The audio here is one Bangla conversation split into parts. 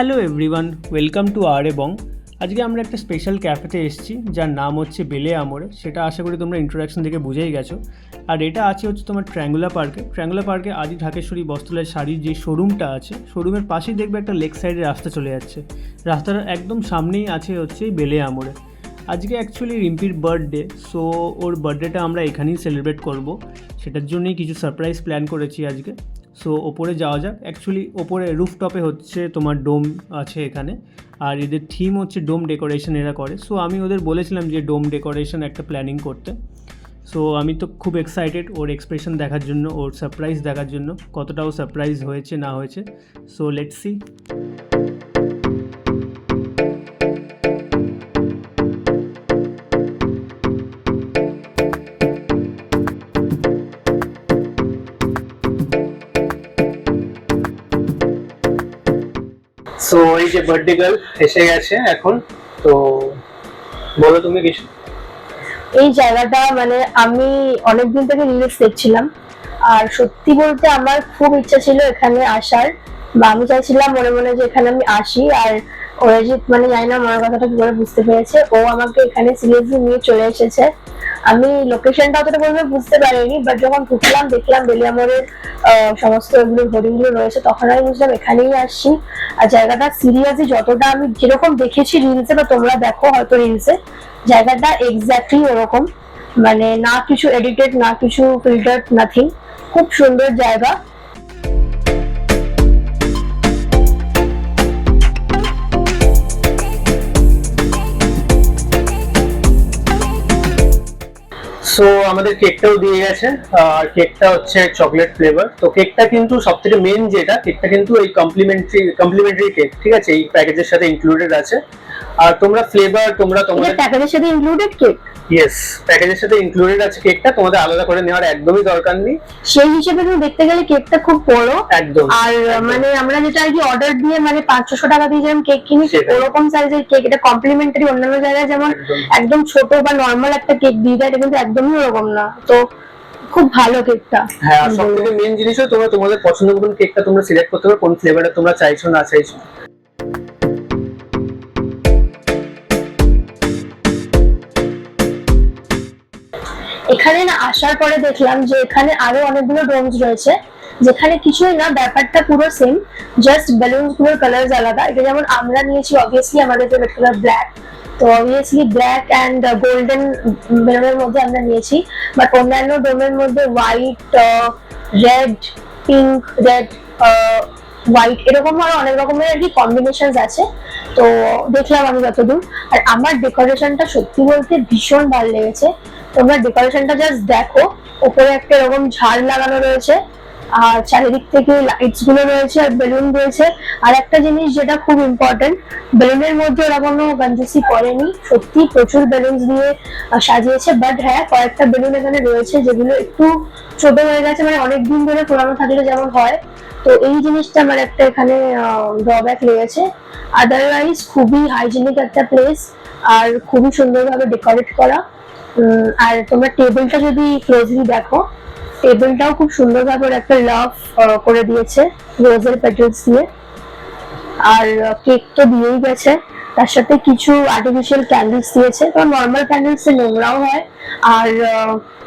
হ্যালো এভরিওয়ান, ওয়েলকাম টু আর এবং আজকে আমরা একটা স্পেশাল ক্যাফেতে এসেছি যার নাম হচ্ছে বেলে আমোরে। সেটা আশা করি তোমরা ইন্ট্রোডাকশন থেকে বুঝেই গেছো। আর এটা আছে হচ্ছে তোমার ট্রায়াঙ্গুলার পার্কে আদি ঢাকেশ্বরী বস্ত্রালয় শাড়ির যে শোরুমটা আছে, শোরুমের পাশেই দেখবে একটা লেক সাইডে রাস্তা চলে যাচ্ছে। রাস্তার একদম সামনেই আছে হচ্ছে এই বেলে আমোরে। আজকে অ্যাকচুয়ালি রিম্পির বার্থডে, সো ওর বার্থডেটা আমরা এখানেই সেলিব্রেট করব। সেটার জন্যই কিছু সারপ্রাইজ প্ল্যান করেছি আজকে। সো ওপরে যাওয়া যাক। অ্যাকচুয়ালি ওপরে রুফটপে হচ্ছে তোমার ডোম আছে এখানে, আর এদের থিম হচ্ছে ডোম ডেকোরেশন এরা করে। সো আমি ওদের বলেছিলাম যে ডোম ডেকোরেশন একটা প্ল্যানিং করতে। সো আমি তো খুব এক্সাইটেড ওর এক্সপ্রেশন দেখার জন্য, ওর সারপ্রাইজ দেখার জন্য, কতটাও সারপ্রাইজ হয়েছে না হয়েছে। So let's see. সো এই যে বার্থডে গার্ল এসে গেছে এখন। তো বলো তুমি কিছু। এই জায়গাটা মানে আমি অনেকদিন থেকে রিলস দেখছিলাম, আর সত্যি বলতে আমার খুব ইচ্ছা ছিল এখানে আসার, বা আমি চাইছিলাম মনে মনে যে এখানে আমি আসি। আর অরিজিৎ মানে জানি না মনের কথাটা কি করে বুঝতে পেরেছে, ও আমাকে এখানে সিরিয়াসলি নিয়ে চলে এসেছে। আমি লোকেশনটা অতটা বলবে বুঝতে পারিনি, বাট যখন ঢুকলাম দেখলাম বেলিয়ামোড়ের সমস্ত এগুলো হোর্ডিংগুলো রয়েছে, তখন আমি বুঝলাম এখানেই আসছি। আর জায়গাটা সিরিয়াসলি যতটা আমি যেরকম দেখেছি রিলসে, বা তোমরা দেখো হয়তো রিলসে, জায়গাটা এক্স্যাক্টলি ওরকম। মানে না কিছু এডিটেড, না কিছু ফিল্টার, নাথিং। খুব সুন্দর জায়গা। সো আমাদের কেকটাও দিয়ে গেছে, আর কেকটা হচ্ছে চকলেট ফ্লেভার। তো কেকটা কিন্তু সব থেকে মেন যেটা, কেকটা কিন্তু এই কমপ্লিমেন্টারি কেক, ঠিক আছে, এই প্যাকেজের সাথে ইনক্লুডেড আছে। আর তোমরা ফ্লেভার তোমাদের প্যাকেজের সাথে ইনক্লুডেড কেক? ইয়েস, প্যাকেজের সাথে ইনক্লুডেড আছে কেকটা, তোমাদের আলাদা করে নেওয়ার একদমই দরকার নেই। সেই হিসেবে তুমি দেখতে গেলে কেকটা খুব বড় একদম। আর মানে আমরা যেটা আর কি অর্ডার দিয়ে মানে 500 টাকা দিয়ে যেমন কেক কিনি, ওরকম সাইজের কেক। এটা কমপ্লিমেন্টারি। অন্যান্য জায়গায় যেমন একদম ছোট বা নর্মাল একটা কেক দিয়ে দেয়, এটা কিন্তু একদমই ওরকম না। তো খুব ভালো কেকটা। হ্যাঁ, আর সবথেকে মেন জিনিস হলো তোমরা তোমাদের পছন্দ মতন কেকটা তোমরা সিলেক্ট করতে পারো, কোন ফ্লেভারটা তোমরা চাইছো না চাইছো। এখানে না আসার পরে দেখলাম যে এখানে আরো অনেকগুলো ডোমস রয়েছে, যেখানে কিছুই না, ব্যাপারটা পুরো সেম, জাস্ট বেলুনস গুলোর কালার আলাদা। এটা যেমন আমরা নিয়েছি অবভিয়াসলি আমাদের ফেভারিট কালার ব্ল্যাক, তো অবভিয়াসলি ব্ল্যাক অ্যান্ড গোল্ডেন বেলুনের মধ্যে আমরা নিয়েছি। বাট অন্যান্য ডোমের মধ্যে white, red, pink, red, white, এরকম আরো অনেক রকমের আর কি কম্বিনেশন আছে। তো দেখলাম আমি যতদূর। আর আমার ডেকোরেশনটা সত্যি বলতে ভীষণ ভালো লেগেছে। তোমরা ডেকোরেশনটা জাস্ট দেখো, উপরে একটা এরকম ঝাড় লাগানো রয়েছে, আর চারিদিক থেকে লাইটস গুলো রয়েছে, আর বেলুন রয়েছে। আর একটা জিনিস যেটা খুব ইম্পর্টেন্ট, বেলুনের মধ্যে ওরা কোনো কনজুসি করেনি, সত্যি প্রচুর বেলুন দিয়ে সাজিয়েছে। বাট হ্যাঁ, কয়েকটা বেলুন এখানে রয়েছে যেগুলো একটু ছোট হয়ে গেছে, মানে অনেকদিন ধরে পুরানো থাকলে যেমন হয়। তো এই জিনিসটা আমার একটা এখানে ড্রব্যাক লেগেছে। আদারওয়াইজ খুবই হাইজেনিক একটা প্লেস, আর খুবই সুন্দরভাবে ডেকোরেট করা। আর তোমরা টেবিলটা যদি ক্লোজলি দেখো, টেবিলটাও খুব সুন্দরভাবে একটা লাভ করে দিয়েছে রোজের পেটেলস দিয়ে। আর কেক তো দিয়েই গেছে, তার সাথে কিছু আর্টিফিশিয়াল ক্যান্ডেলস দিয়েছে। তো নর্মাল ক্যান্ডেলস নোংরাও হয়, আর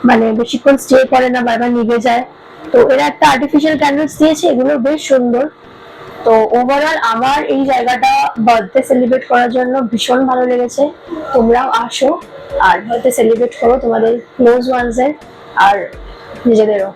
মানে বেশিক্ষণ স্টে করে না, বারবার নিভে যায়। তো এরা একটা আর্টিফিশিয়াল ক্যান্ডেলস দিয়েছে, এগুলো বেশ সুন্দর। তো ওভারঅল আমার এই জায়গাটা বার্থডে সেলিব্রেট করার জন্য ভীষণ ভালো লেগেছে। তোমরাও আসো আর বার্থডে সেলিব্রেট করো তোমাদের ক্লোজ ওয়ান্সের আর নিজেদেরও।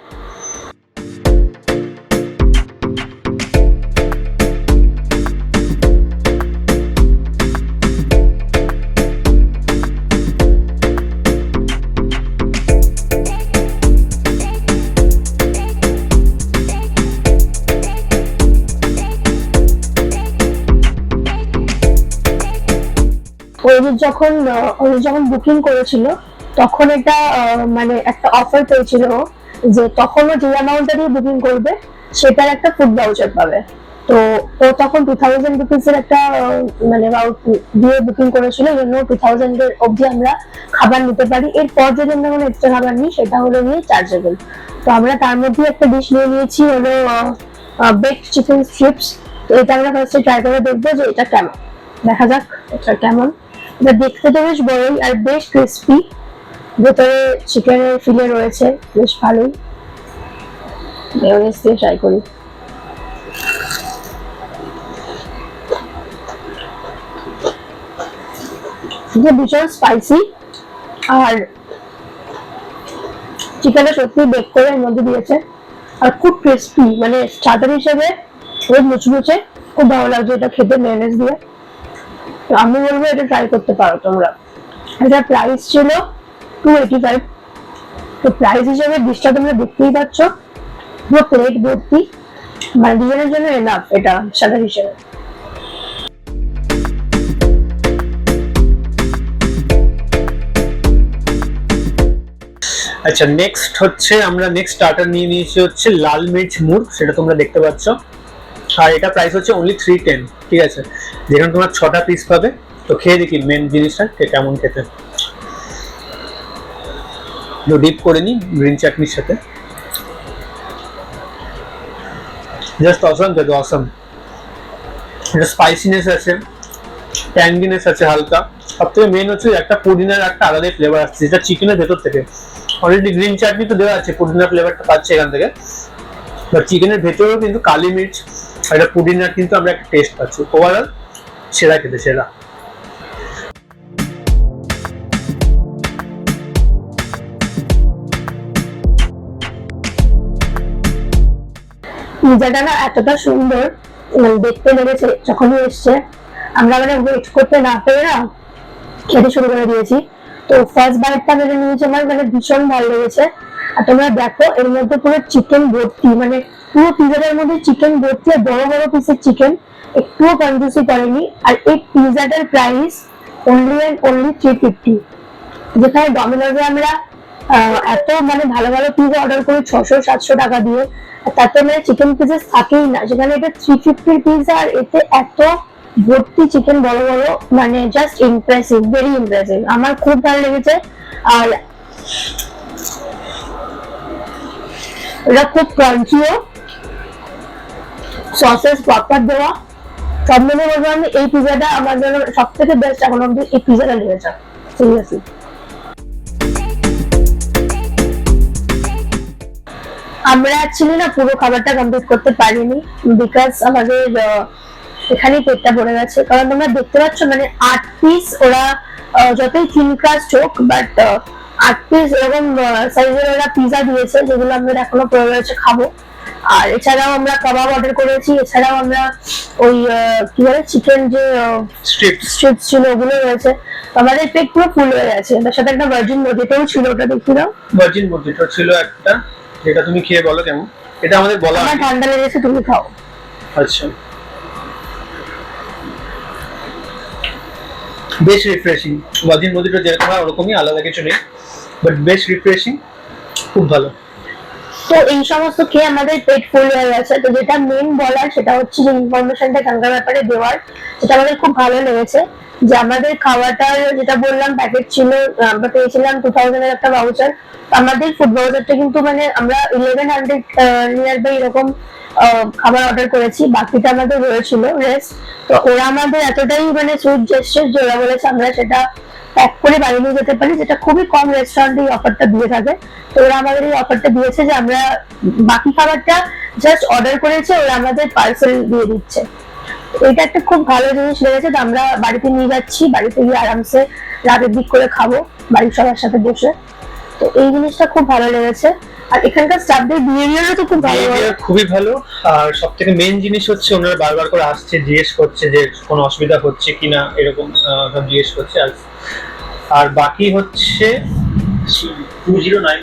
যখন বুকিং করেছিল তখন এটা মানে একটা অফার পেয়েছিল যে তখন ও যে অ্যামাউন্টটা দিয়ে বুকিং করবে সেটার একটা ফুড ভাউচার পাবে। তো ও তখন 2000 রুপিস এর একটা মানে দিয়ে বুকিং করেছিল, জন্য 2000 এর অবধি আমরা খাবার নিতে পারি। এরপর যদি আমরা কোনো এক্সট্রা খাবার নিই সেটা হলো নিয়ে চার্জেবল। তো আমরা তার মধ্যে একটা ডিশ নিয়ে নিয়েছি, হলো বেকড চিকেন স্ট্রিপস। তো এটা আমরা ফার্স্টে ট্রাই করে দেখবো যে এটা কেমন, দেখা যাক এটা কেমন। এটা দেখতে তো বেশ বড়ই আর বেশ ক্রিস্পি, ভেতরে চিকেনের ফিলে রয়েছে বেশ ভালোই। মেয়োনেজ দিয়ে ট্রাই করি। এটা ভীষণ স্পাইসি আর চিকেনটা সত্যি বেক করে এর মধ্যে দিয়েছে আর খুব ক্রিস্পি, মানে স্টার্টার হিসেবে খুব মুচমুচে, খুব ভালো লাগছে এটা খেতে মেয়োনেজ দিয়ে। তো আমি বলবো এটা ট্রাই করতে পারো তোমরা। এটা প্রাইস ছিল 285। তো প্রাইস হিসেবে ডিশটা তোমরা দেখতেই পাচ্ছ, পুরো প্লেট ভর্তি, মানে দুজনের জন্য এনাফ এটা স্টার্টার হিসেবে। আচ্ছা, নেক্সট হচ্ছে আমরা নেক্সট স্টার্টার নিয়ে নিয়েছি হচ্ছে লাল মির্চ মুর্গ, সেটা তোমরা দেখতে পাচ্ছ। আর এটা প্রাইস হচ্ছে অনলি 310, ঠিক আছে, যেখানে তোমরা 6টা পিস পাবে। তো খেয়ে দেখি মেন জিনিসটা কেমন খেতে। ডিপ করে নিই গ্রিন চাটনির সাথে, জাস্ট অসম খেতে, অসম। এটা স্পাইসিনেস আছে, ট্যাঙ্গিনেস আছে হালকা, সব থেকে মেন হচ্ছে একটা পুদিনার একটা আলাদা ফ্লেভার আসছে যেটা চিকেনের ভেতর থেকে। অলরেডি গ্রিন চাটনি তো দেওয়া আছে, পুদিনার ফ্লেভারটা পাচ্ছে এখান থেকে, বাট চিকেনের ভেতরেও কিন্তু কালি মির্চ আর একটা পুদিনার কিন্তু আমরা একটা টেস্ট পাচ্ছি। ওভারঅল সেরা খেতে, সেরা। পিজাটা না এতটা সুন্দর দেখতে লেগেছে যখনই এসছে, আমরা মানে ওয়েট করতে না পেরে না খেতে শুরু করে দিয়েছি। তো ফার্স্ট বাইটটা মেরে নিয়েছি, আমার মানে ভীষণ ভালো লেগেছে। আর তোমরা দেখো এর মধ্যে পুরো চিকেন ভর্তি, মানে পুরো পিজাটার মধ্যে চিকেন ভর্তি আর বড় বড় পিসের চিকেন, একটুও কনজুসি করেনি। আর এই পিজাটার প্রাইস অনলি অ্যান্ড অনলি 350, যেখানে ডমিনোজে আমরা এত মানে ভালো ভালো পিজা অর্ডার করি 600-700 টাকা দিয়ে, তাতে মানে চিকেন পিসেস থাকেই না, যেখানে এটা 350 পিজা আর এতে এত ভর্তি চিকেন বড় বড়, মানে জাস্ট ইমপ্রেসিভ, ভেরি ইমপ্রেসিভ, আমার খুব ভালো লেগেছে। আর এটা খুব ক্রাঞ্চিও, সসেস প্রপার দেওয়া, সব মিলে বলবো আমি এই পিজাটা আমার জন্য সব থেকে বেস্ট এখন অব্দি এই পিজাটা লেগেছে, সিরিয়াসলি। আমরা অ্যাকচুয়ালি না পুরো খাবারটা কমপ্লিট করতে পারিনি, বিকজ আমাদের এখানেই পেটটা ভরে গেছে। কারণ তোমরা দেখতে পাচ্ছ মানে 8 পিস ওরা, যতই থিন ক্রাস্ট হোক, বাট 8 পিস এরকম সাইজের ওরা পিজা দিয়েছে, যেগুলো আমরা এখনো পড়ে রয়েছে খাবো। আর এছাড়াও আমরা কাবাব অর্ডার করেছি, এছাড়াও আমরা ওই কি বলে চিকেন যে স্ট্রিপস ছিল ওগুলো রয়েছে। আমাদের পেট পুরো ফুল হয়ে গেছে। তার সাথে একটা ভার্জিন মজিটোও ছিল, ওটা দেখি দাও। ভার্জিন মজিটো ছিল একটা, যেটা তুমি খেয়ে বলো কেমন। এটা আমাদের বলা, আমার ঠান্ডা লেগেছে, তুমি খাও। আচ্ছা, বেশ রিফ্রেশিং। ভার্জিন মজিটো যেরকম হয় ওরকমই, আলাদা কিছু নেই, বাট বেশ রিফ্রেশিং, খুব ভালো। তো এই সমস্ত খেয়ে আমাদের পেট ফুল হয়ে গেছে। তো যেটা মেন বলার সেটা হচ্ছে যে ইনফরমেশনটা এখানকার ব্যাপারে দেওয়ার, যেটা আমাদের খুব ভালো লেগেছে। যে আমাদের খাওয়াটার যেটা বললাম প্যাকেট ছিল, আমরা পেয়েছিলাম 2000 এর একটা ভাউচার। আমাদের ফুড ভাউচারটা কিন্তু মানে আমরা 1100 নিয়ার বাই এরকম খাবার অর্ডার করেছি, বাকিটা আমাদের রয়েছিল রেস্ট। তো ওরা আমাদের এতটাই মানে সুইট জেস্টার যে ওরা বলেছে আমরা সেটা প্যাক করে বাড়ি নিয়ে যেতে পারি, যেটা খুবই কম রেস্টুরেন্টে এই অফারটা দিয়ে থাকে। তো ওরা আমাদের এই অফারটা দিয়েছে যে আমরা বাকি খাবারটা জাস্ট অর্ডার করেছে, ওরা আমাদের পার্সেল দিয়ে দিচ্ছে। এটা একটা খুব ভালো জিনিস লেগেছে। তো আমরা বাড়িতে নিয়ে যাচ্ছি, বাড়িতে গিয়ে আরামসে রাতের দিক করে খাবো বাড়ির সবার সাথে বসে। তো এই জিনিসটা খুব ভালো লেগেছে। আর এখানকার স্টাফদের বিহেভিয়ারও তো খুব ভালো, খুবই ভালো। আর সব থেকে মেন জিনিস হচ্ছে ওনারা বারবার করে আসছে, জিজ্ঞেস করছে যে কোনো অসুবিধা হচ্ছে কিনা, এরকম সব জিজ্ঞেস করছে। আর বাকি হচ্ছে 209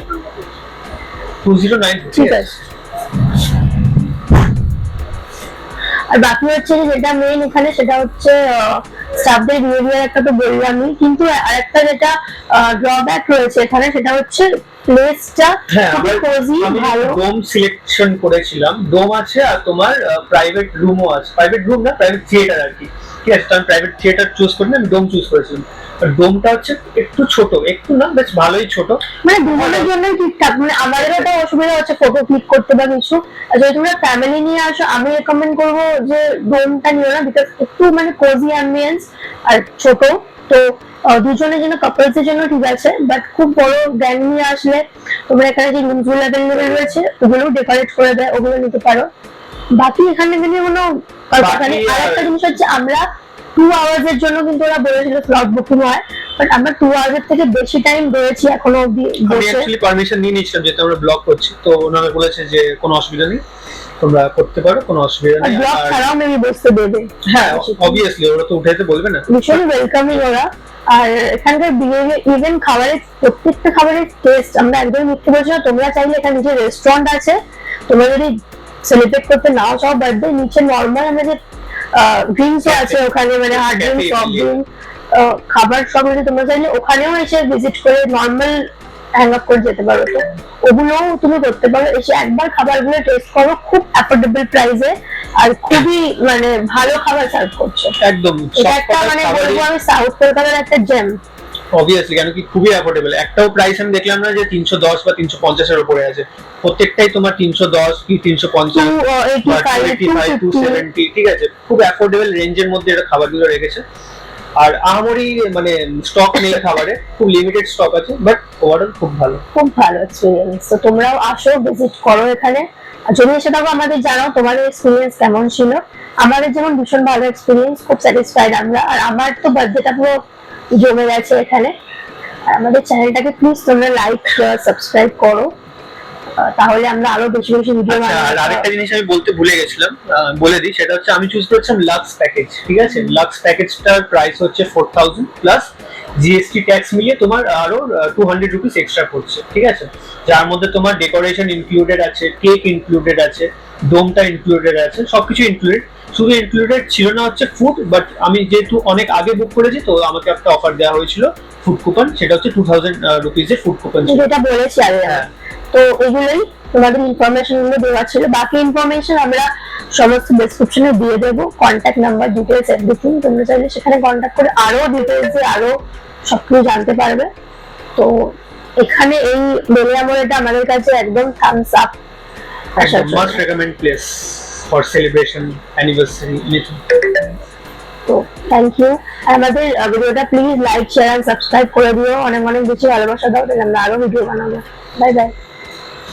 ঠিক আছে। আর বাকি হচ্ছে যেটা মেইন এখানে সেটা হচ্ছে স্টাফদের বিহেভিয়ার, একটা তো বললামই, কিন্তু আরেকটা যেটা ড্রব্যাক রয়েছে এখানে সেটা হচ্ছে প্লেসটা খুবই কোজি, ভালো। ডোম সিলেকশন করেছিলাম, ডোম আছে আর তোমার প্রাইভেট রুমও আছে, প্রাইভেট রুম না প্রাইভেট থিয়েটার আর কি, ঠিক আছে। আমি প্রাইভেট থিয়েটার চুজ করিনি, আমি ডোম চুজ করেছিলাম। আর ডোমটা হচ্ছে একটু ছোট, একটু না বেশ ভালোই ছোট। মানে দুজনের জন্য ঠিকঠাক, মানে আমাদেরও তো অসুবিধা হচ্ছে ফটো ক্লিক করতে বা কিছু। আর যদি তোমরা ফ্যামিলি নিয়ে আসো আমি রেকমেন্ড করবো যে ডোমটা নিও না, বিকজ একটু মানে কোজি অ্যাম্বিয়েন্স আর ছোট তো দুজনের জন্য, কাপলস এর জন্য ঠিক আছে, বাট খুব বড় গ্যাং নিয়ে আসলে তোমরা এখানে যে রুমস গুলো অ্যাভেলেবেল রয়েছে ওগুলো ডেকোরেট করে দেয়, ওগুলো নিতে পারো। বাকি এখানে কিন্তু কোনো এখানে আরেকটা জিনিস হচ্ছে আমরা 2 আওয়ার্স এর জন্য কিন্তু ওরা বলেছিল স্লট বুকিং হয়, বাট আমরা 2 আওয়ার্স এর থেকে বেশি টাইম রয়েছি এখনো অবধি আমি বসে। অ্যাকচুয়ালি পারমিশন নিয়ে নিয়েছিলাম যেহেতু আমরা ব্লগ করছি, তো ওনারা বলেছে যে কোনো অসুবিধা নেই, তোমরা করতে পারো, কোনো অসুবিধা নেই। ব্লগ ছাড়াও মেবি বসতে দেবে। হ্যাঁ অবভিয়াসলি ওরা তো উঠাইতে বলবে না। ভীষণ ওয়েলকামিং ওরা। আর এখানকার বিহেভিয়ার, ইভেন খাবারের প্রত্যেকটা খাবারের টেস্ট, আমরা একদম মিথ্যে বলছি না, তোমরা চাইলে এখানে যে রেস্টুরেন্ট আছে, তোমরা যদি সেলিব্রেট করতে নাও চাও বার্থডে, নিচে নর্মাল আমাদের ড্রিঙ্কস আছে ওখানে, মানে হার্ড ড্রিঙ্কস, সফট ড্রিঙ্ক, খাবার সব যদি তোমরা চাইলে ওখানেও এসে ভিজিট করে নর্মাল হ্যাং আপ করে যেতে পারো। তো ওগুলোও তুমি করতে পারো, এসে একবার খাবারগুলো টেস্ট করো, খুব অ্যাফোর্ডেবল প্রাইসে আর খুবই মানে ভালো খাবার সার্ভ করছে একদম। এটা একটা মানে বলবো আমি সাউথ কলকাতার একটা জেম। অবভিয়াসলি, কেন কি খুবই অ্যাফোর্ডেবল। একটাও প্রাইস আমি দেখলাম না যে 310 বা 350 এর উপরে আছে, প্রত্যেকটাই তোমার 310 কি 350 বা 285 270, ঠিক আছে, খুব অ্যাফোর্ডেবল রেঞ্জের মধ্যে এটা খাবারগুলো রেখেছে। আর আহামরি মানে স্টক নেই খাবারে, খুব লিমিটেড স্টক আছে, বাট ওভারঅল খুব ভালো, খুব ভালো এক্সপিরিয়েন্স। তো তোমরাও আসো, ভিজিট করো এখানে, আর যদি এসে থাকো আমাদের জানাও তোমাদের এক্সপিরিয়েন্স কেমন ছিল। আমাদের যেমন ভীষণ ভালো এক্সপিরিয়েন্স, খুব স্যাটিসফাইড আমরা, আর আমার তো বার্থডেটা পুরো জমে গেছে এখানে। আর আমাদের চ্যানেলটাকে প্লিজ তোমরা লাইক সাবস্ক্রাইব করো, তাহলে আমরা আরো বেশি বেশি ভিডিও আচ্ছা, আর আরেকটা জিনিস আমি বলতে ভুলে গেছিলাম, বলে দিই, সেটা হচ্ছে আমি চুজ করেছিলাম লাক্স প্যাকেজ, ঠিক আছে। লাক্স প্যাকেজটার প্রাইস হচ্ছে 4000 প্লাস জিএসটি ট্যাক্স মিলিয়ে তোমার আরো 200 রুপিস এক্সট্রা পড়ছে, ঠিক আছে, যার মধ্যে তোমার ডেকোরেশন ইনক্লুডেড আছে, কেক ইনক্লুডেড আছে, ডোমটা ইনক্লুডেড আছে, সবকিছু ইনক্লুডেড। শুধু ইনক্লুডেড ছিল না হচ্ছে ফুড, বাট আমি যেহেতু অনেক আগে বুক করেছি তো আমাকে একটা অফার দেওয়া হয়েছিল ফুড কুপন, সেটা হচ্ছে 2000 রুপিসের ফুড কুপন, যেটা বলেছি আগে। তো এগুলোই তোমাদের ইনফরমেশন গুলো দেওয়া ছিল, বাকি ইনফরমেশন আমরা সমস্ত ডেসক্রিপশনে দিয়ে দেবো, কন্ট্যাক্ট নাম্বার, ডিটেলস এভরিথিং। তোমরা চাইলে সেখানে কন্ট্যাক্ট করে আরো ডিটেলস আরো সবকিছু জানতে পারবে। তো এখানে এই বেলে আমড়াটা আমাদের কাছে একদম thumbs up, must recommend place for celebration, anniversary, anything. তো থ্যাংক ইউ। আমাদের ভিডিওটা please like share and subscribe করে দিও, অনেক অনেক বেশি ভালোবাসা দাও, তাহলে আমরা আরো ভিডিও বানাবো। Bye bye.